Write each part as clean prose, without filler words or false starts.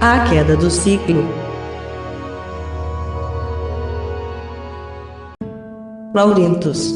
A queda do ciclo. Laurentus.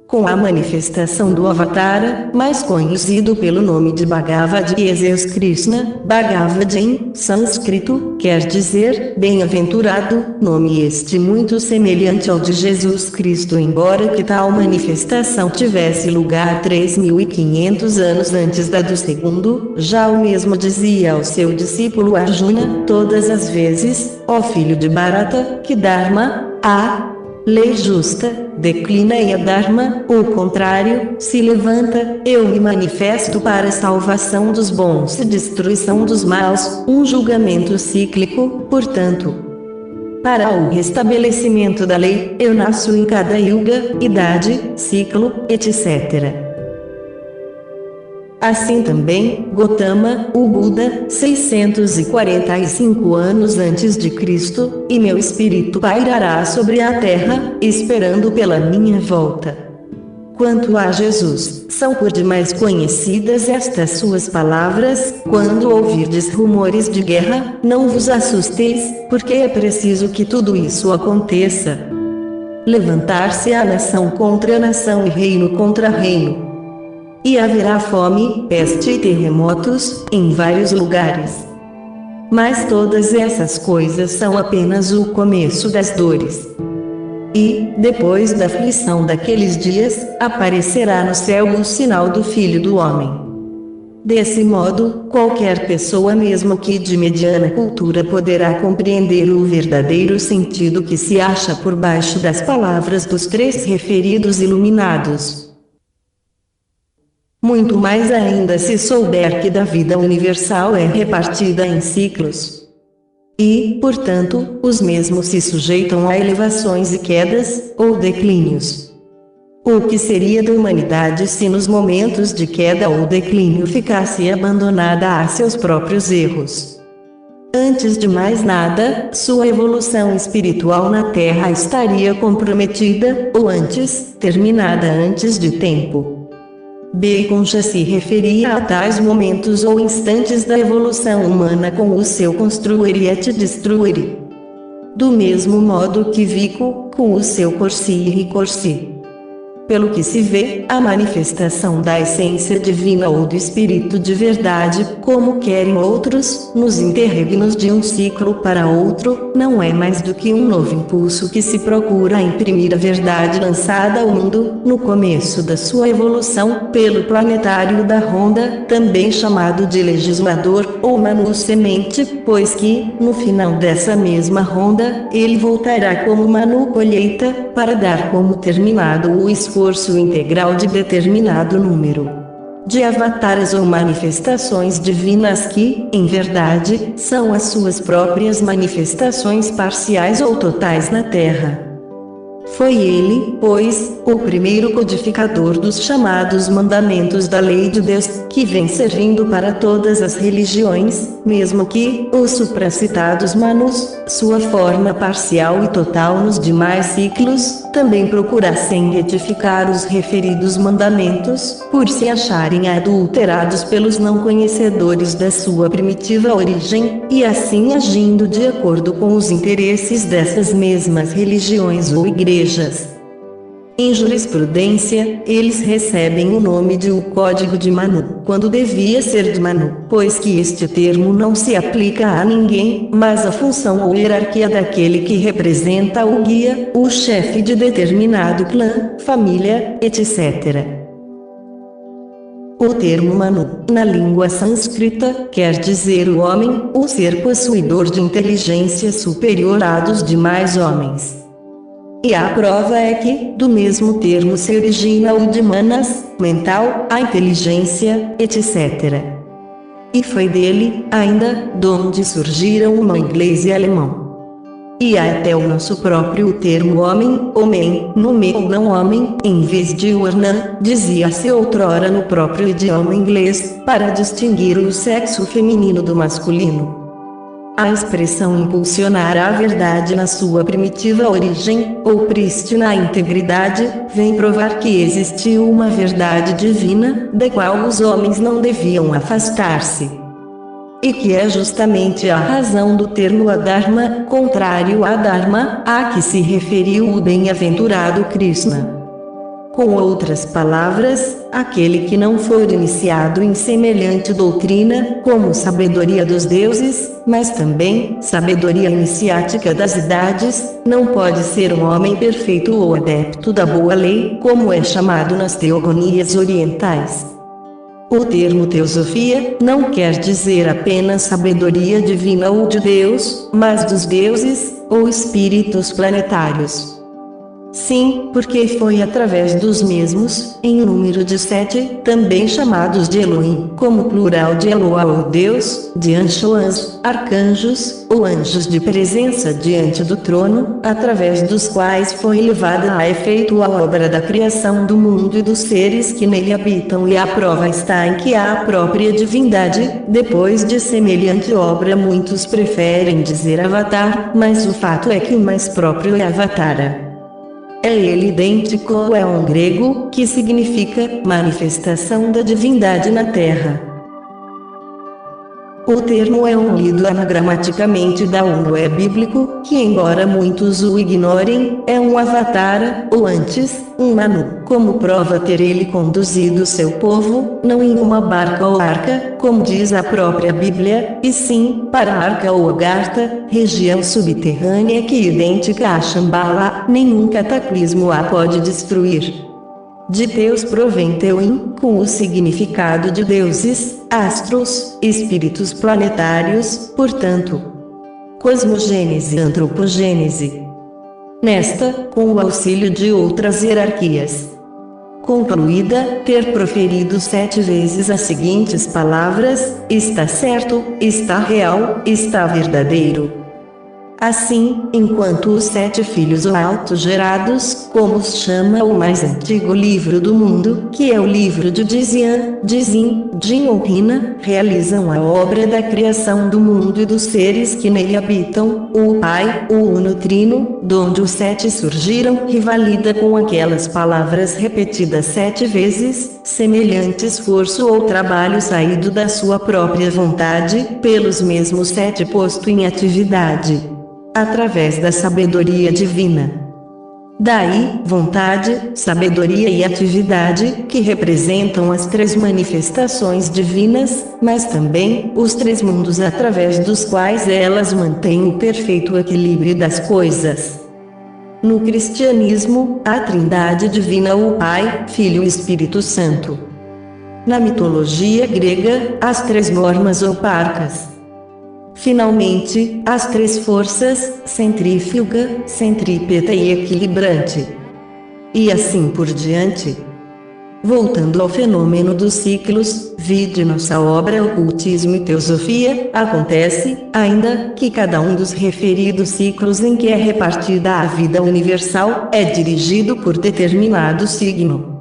Com a manifestação do Avatara, mais conhecido pelo nome de Bhagavad Jesus Krishna, Bhagavad em sânscrito, quer dizer, bem-aventurado, nome este muito semelhante ao de Jesus Cristo, embora que tal manifestação tivesse lugar 3.500 anos antes da do segundo, já o mesmo dizia ao seu discípulo Arjuna, todas as vezes, ó filho de Bharata, que Dharma, a lei justa, declina e a Dharma, o contrário, se levanta, eu me manifesto para a salvação dos bons e destruição dos maus, um julgamento cíclico, portanto. Para o restabelecimento da lei, eu nasço em cada yuga, idade, ciclo, etc. Assim também, Gotama, o Buda, 645 anos antes de Cristo, e meu espírito pairará sobre a terra, esperando pela minha volta. Quanto a Jesus, são por demais conhecidas estas suas palavras, quando ouvirdes rumores de guerra, não vos assusteis, porque é preciso que tudo isso aconteça. Levantar-se a nação contra a nação e reino contra reino. E haverá fome, peste e terremotos, em vários lugares. Mas todas essas coisas são apenas o começo das dores. E, depois da aflição daqueles dias, aparecerá no céu o sinal do Filho do Homem. Desse modo, qualquer pessoa mesmo que de mediana cultura poderá compreender o verdadeiro sentido que se acha por baixo das palavras dos três referidos iluminados. Muito mais ainda se souber que da vida universal é repartida em ciclos. E, portanto, os mesmos se sujeitam a elevações e quedas, ou declínios. O que seria da humanidade se nos momentos de queda ou declínio ficasse abandonada a seus próprios erros? Antes de mais nada, sua evolução espiritual na Terra estaria comprometida, ou antes, terminada antes de tempo. Bacon já se referia a tais momentos ou instantes da evolução humana com o seu construir et destruir. Do mesmo modo que Vico, com o seu corsi e ricorsi. Pelo que se vê, a manifestação da essência divina ou do espírito de verdade, como querem outros, nos interregnos de um ciclo para outro, não é mais do que um novo impulso que se procura imprimir a verdade lançada ao mundo, no começo da sua evolução, pelo planetário da Ronda, também chamado de legislador, ou Manu semente, pois que, no final dessa mesma ronda, ele voltará como Manu colheita, para dar como terminado o esforço integral de determinado número de avatares ou manifestações divinas que, em verdade, são as suas próprias manifestações parciais ou totais na Terra. Foi ele, pois, o primeiro codificador dos chamados mandamentos da lei de Deus, que vem servindo para todas as religiões, mesmo que, os supracitados Manus, sua forma parcial e total nos demais ciclos, também procurassem retificar os referidos mandamentos, por se acharem adulterados pelos não conhecedores da sua primitiva origem, e assim agindo de acordo com os interesses dessas mesmas religiões ou igrejas. Em jurisprudência, eles recebem o nome de o Código de Manu, quando devia ser de Manu, pois que este termo não se aplica a ninguém, mas à função ou hierarquia daquele que representa o guia, o chefe de determinado clã, família, etc. O termo Manu, na língua sânscrita, quer dizer o homem, o ser possuidor de inteligência superior à dos demais homens. E a prova é que, do mesmo termo se origina o de manas, mental, a inteligência, etc. E foi dele, ainda, donde surgiram o inglês e alemão. E há até o nosso próprio termo homem, homem, nome ou não homem, em vez de urna, dizia-se outrora no próprio idioma inglês, para distinguir o sexo feminino do masculino. A expressão impulsionar a verdade na sua primitiva origem, ou prístina integridade, vem provar que existiu uma verdade divina, da qual os homens não deviam afastar-se. e que é justamente a razão do termo Adharma, contrário a Dharma, a que se referiu o bem-aventurado Krishna. Com outras palavras, aquele que não for iniciado em semelhante doutrina, como sabedoria dos deuses, mas também sabedoria iniciática das idades, não pode ser um homem perfeito ou adepto da boa lei, como é chamado nas teogonias orientais. O termo teosofia não quer dizer apenas sabedoria divina ou de Deus, mas dos deuses, ou espíritos planetários. Sim, porque foi através dos mesmos, em número de 7, também chamados de Elohim, como plural de Eloah ou Deus, de Anshoans, arcanjos, ou anjos de presença diante do trono, através dos quais foi levada a efeito a obra da criação do mundo e dos seres que nele habitam, e a prova está em que a própria divindade, depois de semelhante obra muitos preferem dizer Avatar, mas o fato é que o mais próprio é Avatara. É ele idêntico ao éon grego, que significa manifestação da divindade na Terra. O termo éon lido anagramaticamente da ONU é bíblico, que embora muitos o ignorem, é um avatara, ou antes, um Manu, como prova ter ele conduzido seu povo, não em uma barca ou arca, como diz a própria Bíblia, e sim, para a arca ou agartha, região subterrânea que idêntica a Shambhala, nenhum cataclismo a pode destruir. De Deus provém Teuim, com o significado de deuses, astros, espíritos planetários, portanto, cosmogênese e antropogênese. Nesta, com o auxílio de outras hierarquias. Concluída, ter proferido 7 vezes as seguintes palavras: está certo, está real, está verdadeiro. Assim, enquanto os 7 filhos ou autogerados, como os chama o mais antigo livro do mundo, que é o livro de Dizian, Dizim, Jin ou Rina, realizam a obra da criação do mundo e dos seres que nele habitam, o Pai, o Uno Trino, donde os 7 surgiram, rivalida com aquelas palavras repetidas 7 vezes, semelhante esforço ou trabalho saído da sua própria vontade, pelos mesmos 7 posto em atividade. Através da sabedoria divina. Daí, vontade, sabedoria e atividade, que representam as 3 manifestações divinas, mas também os 3 mundos através dos quais elas mantêm o perfeito equilíbrio das coisas. No cristianismo, a Trindade divina, o Pai, Filho e Espírito Santo. Na mitologia grega, as 3 normas ou parcas. Finalmente, as 3 forças, centrífuga, centrípeta e equilibrante. E assim por diante. Voltando ao fenômeno dos ciclos, vide nossa obra Ocultismo e Teosofia, acontece, ainda, que cada um dos referidos ciclos em que é repartida a vida universal, é dirigido por determinado signo.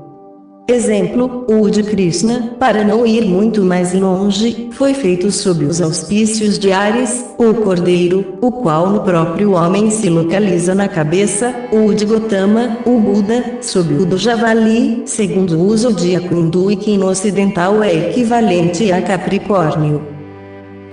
Exemplo, o de Krishna, para não ir muito mais longe, foi feito sob os auspícios de Ares, o cordeiro, o qual no próprio homem se localiza na cabeça, o de Gotama, o Buda, sob o do javali, segundo o zodíaco hindu e que no ocidental é equivalente a Capricórnio.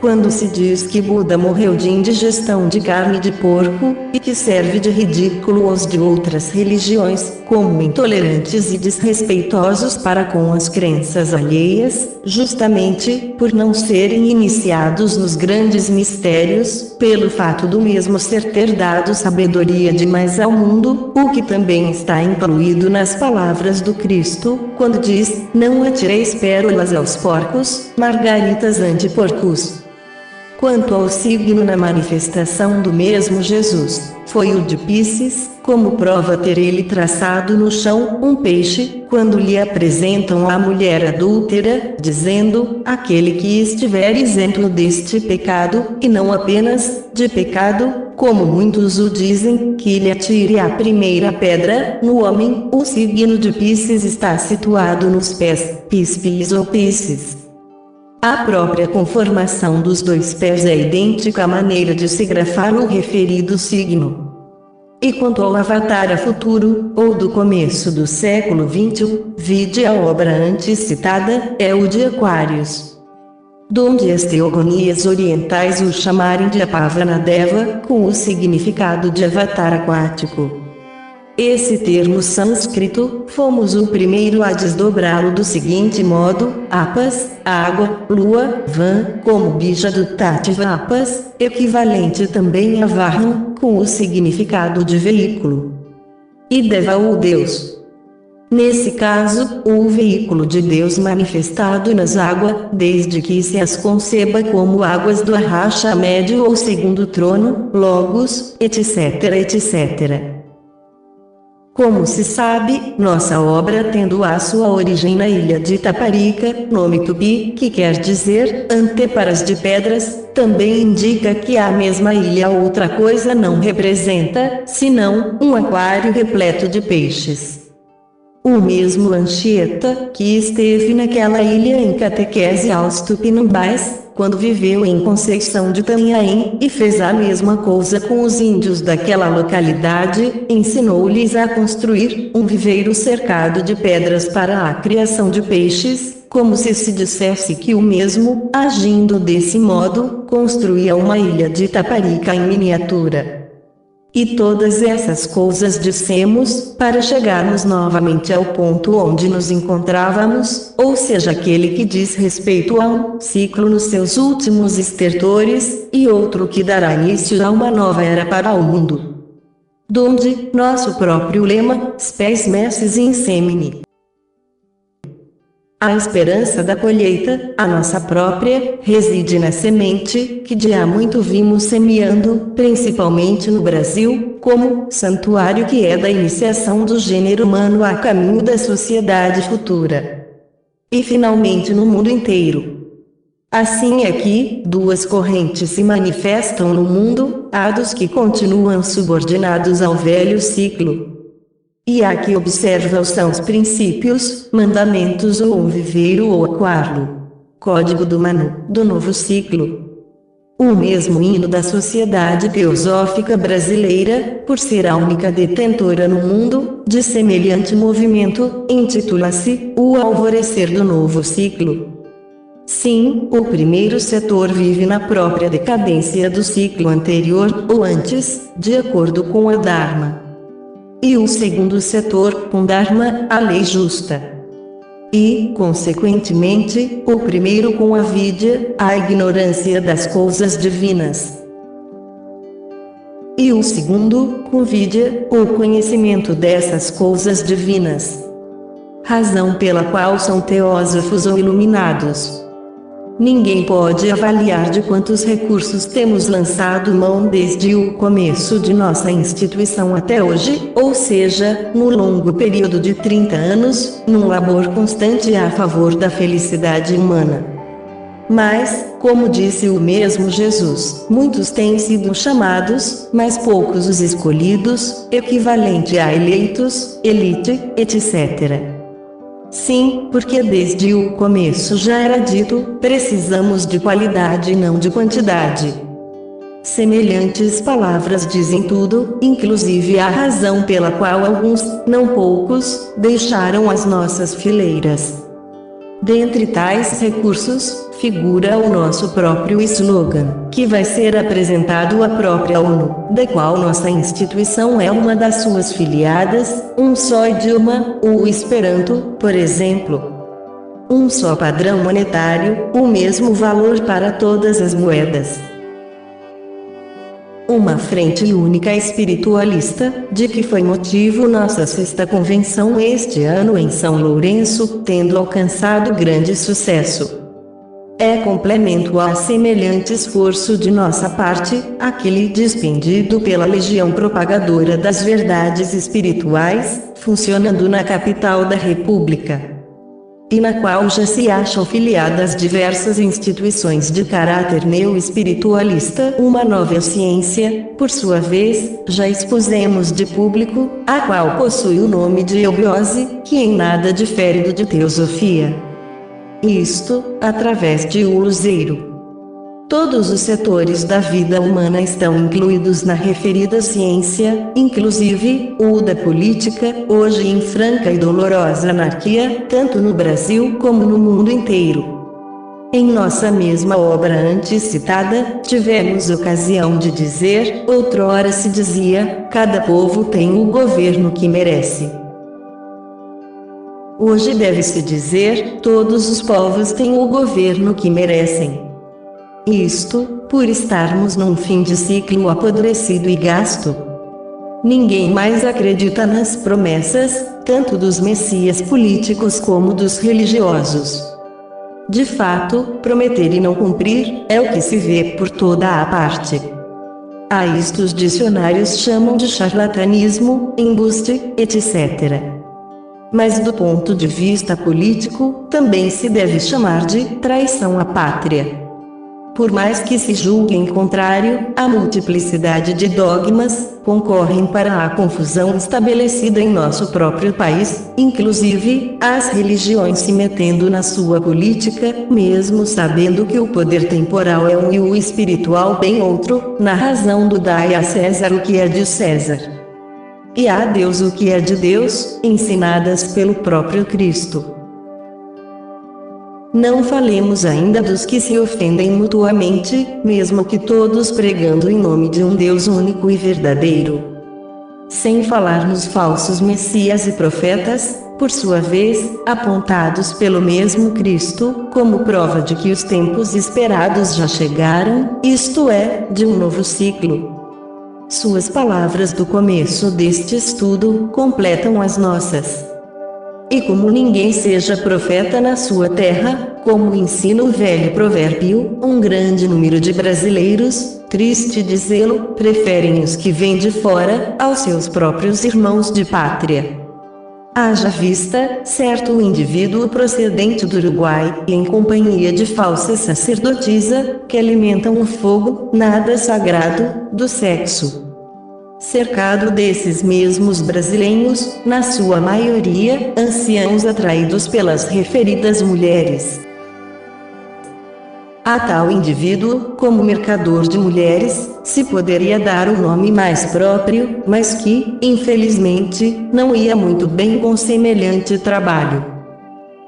Quando se diz que Buda morreu de indigestão de carne de porco, e que serve de ridículo aos de outras religiões, como intolerantes e desrespeitosos para com as crenças alheias, justamente por não serem iniciados nos grandes mistérios, pelo fato do mesmo ser ter dado sabedoria demais ao mundo, o que também está incluído nas palavras do Cristo, quando diz: não atireis pérolas aos porcos, margaritas ante porcos. Quanto ao signo na manifestação do mesmo Jesus, foi o de Piscis, como prova ter ele traçado no chão um peixe, quando lhe apresentam a mulher adúltera, dizendo: aquele que estiver isento deste pecado, e não apenas de pecado, como muitos o dizem, que lhe atire a primeira pedra. No homem, o signo de Piscis está situado nos pés, Píspis ou Piscis. A própria conformação dos 2 pés é idêntica à maneira de se grafar o referido signo. E quanto ao Avatara futuro, ou do começo do século XXI, vide a obra antes citada, é o de Aquários. donde as teogonias orientais o chamarem de Apavanadeva, com o significado de avatar aquático. Esse termo sânscrito, fomos o primeiro a desdobrá-lo do seguinte modo: apas, água, lua, van, como bija do Tativapas, equivalente também a Vahan, com o significado de veículo. E Deva o Deus. Nesse caso, o veículo de Deus manifestado nas águas, desde que se as conceba como águas do Arracha médio ou segundo trono, Logos, etc, etc. Como se sabe, nossa obra tendo a sua origem na ilha de Itaparica, nome tupi, que quer dizer anteparas de pedras, também indica que a mesma ilha outra coisa não representa, senão um aquário repleto de peixes. O mesmo Anchieta, que esteve naquela ilha em catequese aos tupinambás, quando viveu em Conceição de Itanhaém, e fez a mesma coisa com os índios daquela localidade, ensinou-lhes a construir um viveiro cercado de pedras para a criação de peixes, como se dissesse que o mesmo, agindo desse modo, construía uma ilha de Itaparica em miniatura. E todas essas coisas dissemos, para chegarmos novamente ao ponto onde nos encontrávamos, ou seja aquele que diz respeito a um ciclo nos seus últimos estertores, e outro que dará início a uma nova era para o mundo. Donde, nosso próprio lema, spes messes in semine. A esperança da colheita, a nossa própria, reside na semente, que de há muito vimos semeando, principalmente no Brasil, como santuário que é da iniciação do gênero humano a caminho da sociedade futura. E finalmente no mundo inteiro. Assim aqui, duas correntes se manifestam no mundo, há dos que continuam subordinados ao velho ciclo. E há que observa-os são os princípios, mandamentos ou o viveiro ou aquário. Código do Manu, do novo ciclo. O mesmo hino da Sociedade Teosófica Brasileira, por ser a única detentora no mundo, de semelhante movimento, intitula-se, O Alvorecer do Novo Ciclo. Sim, o primeiro setor vive na própria decadência do ciclo anterior, ou antes, de acordo com a Dharma. E o segundo setor, com Dharma, a lei justa. E, consequentemente, o primeiro com a vidya, a ignorância das coisas divinas. E o segundo, com vidya, o conhecimento dessas coisas divinas. Razão pela qual são teósofos ou iluminados. Ninguém pode avaliar de quantos recursos temos lançado mão desde o começo de nossa instituição até hoje, ou seja, no longo período de 30 anos, num labor constante a favor da felicidade humana. Mas, como disse o mesmo Jesus, muitos têm sido chamados, mas poucos os escolhidos, equivalente a eleitos, elite, etc. Sim, porque desde o começo já era dito, precisamos de qualidade e não de quantidade. Semelhantes palavras dizem tudo, inclusive a razão pela qual alguns, não poucos, deixaram as nossas fileiras. Dentre tais recursos, figura o nosso próprio slogan, que vai ser apresentado à própria ONU, da qual nossa instituição é uma das suas filiadas, um só idioma, o Esperanto, por exemplo. Um só padrão monetário, o mesmo valor para todas as moedas. Uma frente única espiritualista, de que foi motivo nossa sexta convenção este ano em São Lourenço, tendo alcançado grande sucesso. É complemento a semelhante esforço de nossa parte, aquele despendido pela Legião Propagadora das Verdades Espirituais, funcionando na capital da República. E na qual já se acham filiadas diversas instituições de caráter neo-espiritualista, uma nova ciência, por sua vez, já expusemos de público, a qual possui o nome de eubiose, que em nada difere do de teosofia. Isto, através de o luzeiro. Todos os setores da vida humana estão incluídos na referida ciência, inclusive o da política, hoje em franca e dolorosa anarquia, tanto no Brasil como no mundo inteiro. Em nossa mesma obra antes citada, tivemos ocasião de dizer, outrora se dizia, cada povo tem o governo que merece. Hoje deve-se dizer, todos os povos têm o governo que merecem. Isto, por estarmos num fim de ciclo apodrecido e gasto. Ninguém mais acredita nas promessas, tanto dos messias políticos como dos religiosos. De fato, prometer e não cumprir, é o que se vê por toda a parte. A isto os dicionários chamam de charlatanismo, embuste, etc. Mas do ponto de vista político, também se deve chamar de traição à pátria. Por mais que se julgue em contrário, a multiplicidade de dogmas concorrem para a confusão estabelecida em nosso próprio país, inclusive as religiões se metendo na sua política, mesmo sabendo que o poder temporal é um e o espiritual bem outro, na razão do dai a César o que é de César, e a Deus o que é de Deus, ensinadas pelo próprio Cristo. Não falemos ainda dos que se ofendem mutuamente, mesmo que todos pregando em nome de um Deus único e verdadeiro. Sem falar nos falsos messias e profetas, por sua vez, apontados pelo mesmo Cristo, como prova de que os tempos esperados já chegaram, isto é, de um novo ciclo. Suas palavras do começo deste estudo completam as nossas. E como ninguém seja profeta na sua terra, como ensina o velho provérbio, um grande número de brasileiros, triste dizê-lo, preferem os que vêm de fora, aos seus próprios irmãos de pátria. Haja vista, certo indivíduo procedente do Uruguai, e em companhia de falsa sacerdotisa, que alimentam o fogo, nada sagrado, do sexo. Cercado desses mesmos brasileiros, na sua maioria, anciãos atraídos pelas referidas mulheres. A tal indivíduo, como mercador de mulheres, se poderia dar um nome mais próprio, mas que, infelizmente, não ia muito bem com semelhante trabalho.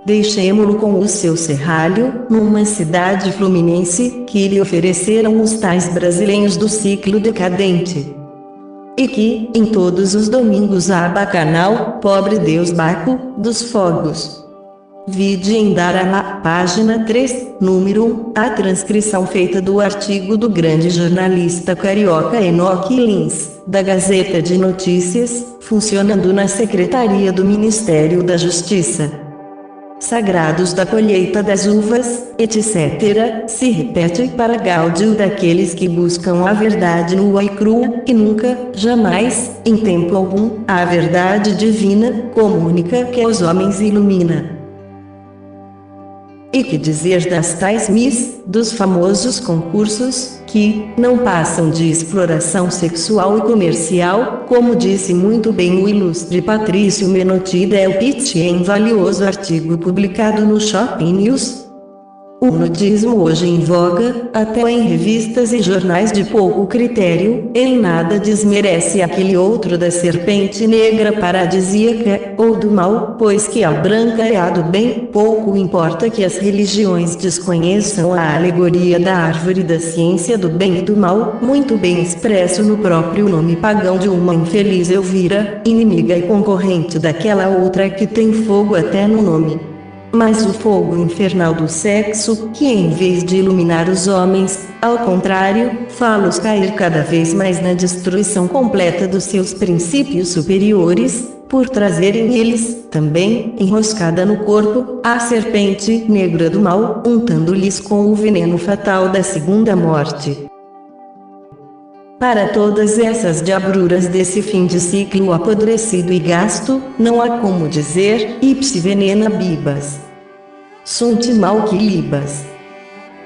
Deixemo-lo com o seu serralho, numa cidade fluminense, que lhe ofereceram os tais brasileiros do ciclo decadente. E que, em todos os domingos a bacanal, pobre Deus Baco, dos fogos. Vide em Dará, página 3, número 1, a transcrição feita do artigo do grande jornalista carioca Enoque Lins, da Gazeta de Notícias, funcionando na Secretaria do Ministério da Justiça. Sagrados da colheita das uvas, etc., se repete para gáudio daqueles que buscam a verdade nua e crua, e nunca, jamais, em tempo algum, a verdade divina, como única que aos homens ilumina. E que dizer das tais Miss, dos famosos concursos, que não passam de exploração sexual e comercial, como disse muito bem o ilustre Patrício Menotti Del Pitti em valioso artigo publicado no Shopping News? O nudismo hoje em voga, até em revistas e jornais de pouco critério, em nada desmerece aquele outro da serpente negra paradisíaca, ou do mal, pois que a branca é a do bem, pouco importa que as religiões desconheçam a alegoria da árvore da ciência do bem e do mal, muito bem expresso no próprio nome pagão de uma infeliz Elvira, inimiga e concorrente daquela outra que tem fogo até no nome. Mas o fogo infernal do sexo, que em vez de iluminar os homens, ao contrário, fá-los cair cada vez mais na destruição completa dos seus princípios superiores, por trazerem eles, também, enroscada no corpo, a serpente negra do mal, untando-lhes com o veneno fatal da segunda morte. Para todas essas diabruras desse fim de ciclo apodrecido e gasto, não há como dizer, ipse venena bibas. Sunt mal que libas.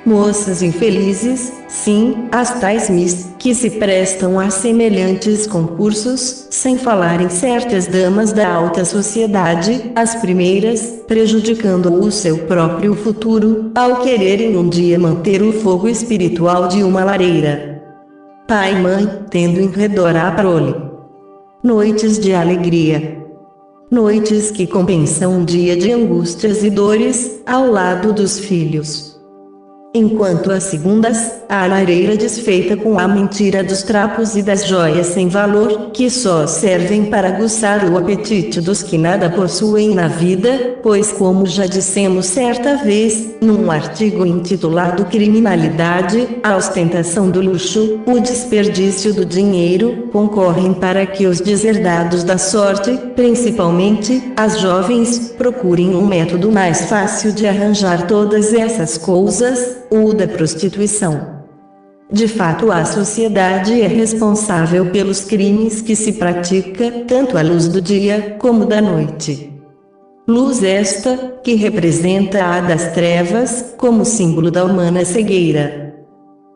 Moças infelizes, sim, as tais Miss, que se prestam a semelhantes concursos, sem falar em certas damas da alta sociedade, as primeiras, prejudicando o seu próprio futuro, ao quererem um dia manter o fogo espiritual de uma lareira. Pai e mãe, tendo em redor a prole. Noites de alegria. Noites que compensam um dia de angústias e dores, ao lado dos filhos. Enquanto as segundas, a lareira desfeita com a mentira dos trapos e das joias sem valor, que só servem para aguçar o apetite dos que nada possuem na vida, pois como já dissemos certa vez, num artigo intitulado Criminalidade, a ostentação do luxo, o desperdício do dinheiro, concorrem para que os deserdados da sorte, principalmente, as jovens, procurem um método mais fácil de arranjar todas essas coisas, o da prostituição. De fato, a sociedade é responsável pelos crimes que se pratica, tanto à luz do dia, como da noite. Luz esta, que representa a das trevas, como símbolo da humana cegueira.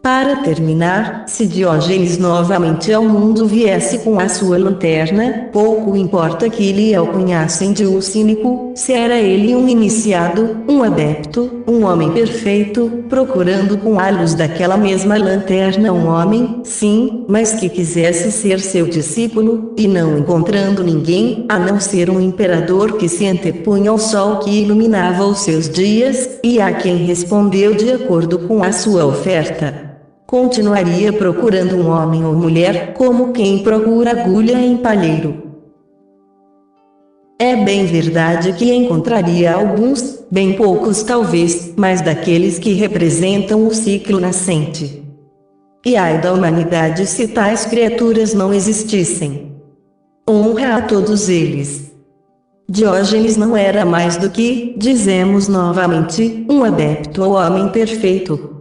Para terminar, se Diógenes novamente ao mundo viesse com a sua lanterna, pouco importa que lhe alcunhassem de o cínico, se era ele um iniciado, um adepto, um homem perfeito, procurando com a luz daquela mesma lanterna um homem, sim, mas que quisesse ser seu discípulo, e não encontrando ninguém, a não ser um imperador que se antepunha ao sol que iluminava os seus dias, e a quem respondeu de acordo com a sua oferta. Continuaria procurando um homem ou mulher, como quem procura agulha em palheiro. É bem verdade que encontraria alguns, bem poucos talvez, mas daqueles que representam o ciclo nascente. E ai da humanidade se tais criaturas não existissem. Honra a todos eles. Diógenes não era mais do que, dizemos novamente, um adepto ao homem perfeito.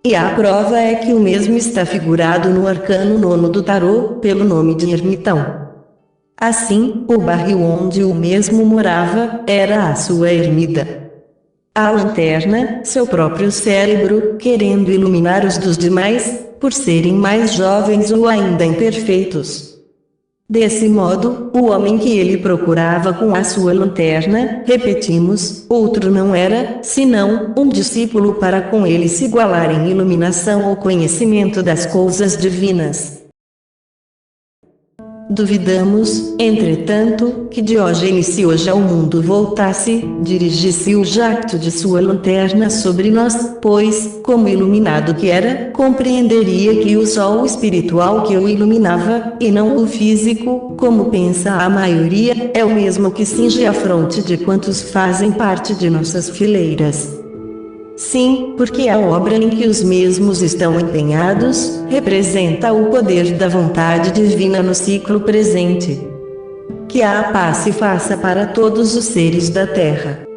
E a prova é que o mesmo está figurado no arcano 9 do tarô, pelo nome de ermitão. Assim, o barril onde o mesmo morava, era a sua ermida. A lanterna, seu próprio cérebro, querendo iluminar os dos demais, por serem mais jovens ou ainda imperfeitos. Desse modo, o homem que ele procurava com a sua lanterna, repetimos, outro não era, senão, um discípulo para com ele se igualar em iluminação ou conhecimento das coisas divinas. Duvidamos, entretanto, que Diógenes, se hoje ao mundo voltasse, dirigisse o jacto de sua lanterna sobre nós, pois, como iluminado que era, compreenderia que o sol espiritual que o iluminava, e não o físico, como pensa a maioria, é o mesmo que cinge a fronte de quantos fazem parte de nossas fileiras. Sim, porque a obra em que os mesmos estão empenhados, representa o poder da vontade divina no ciclo presente. Que a paz se faça para todos os seres da terra.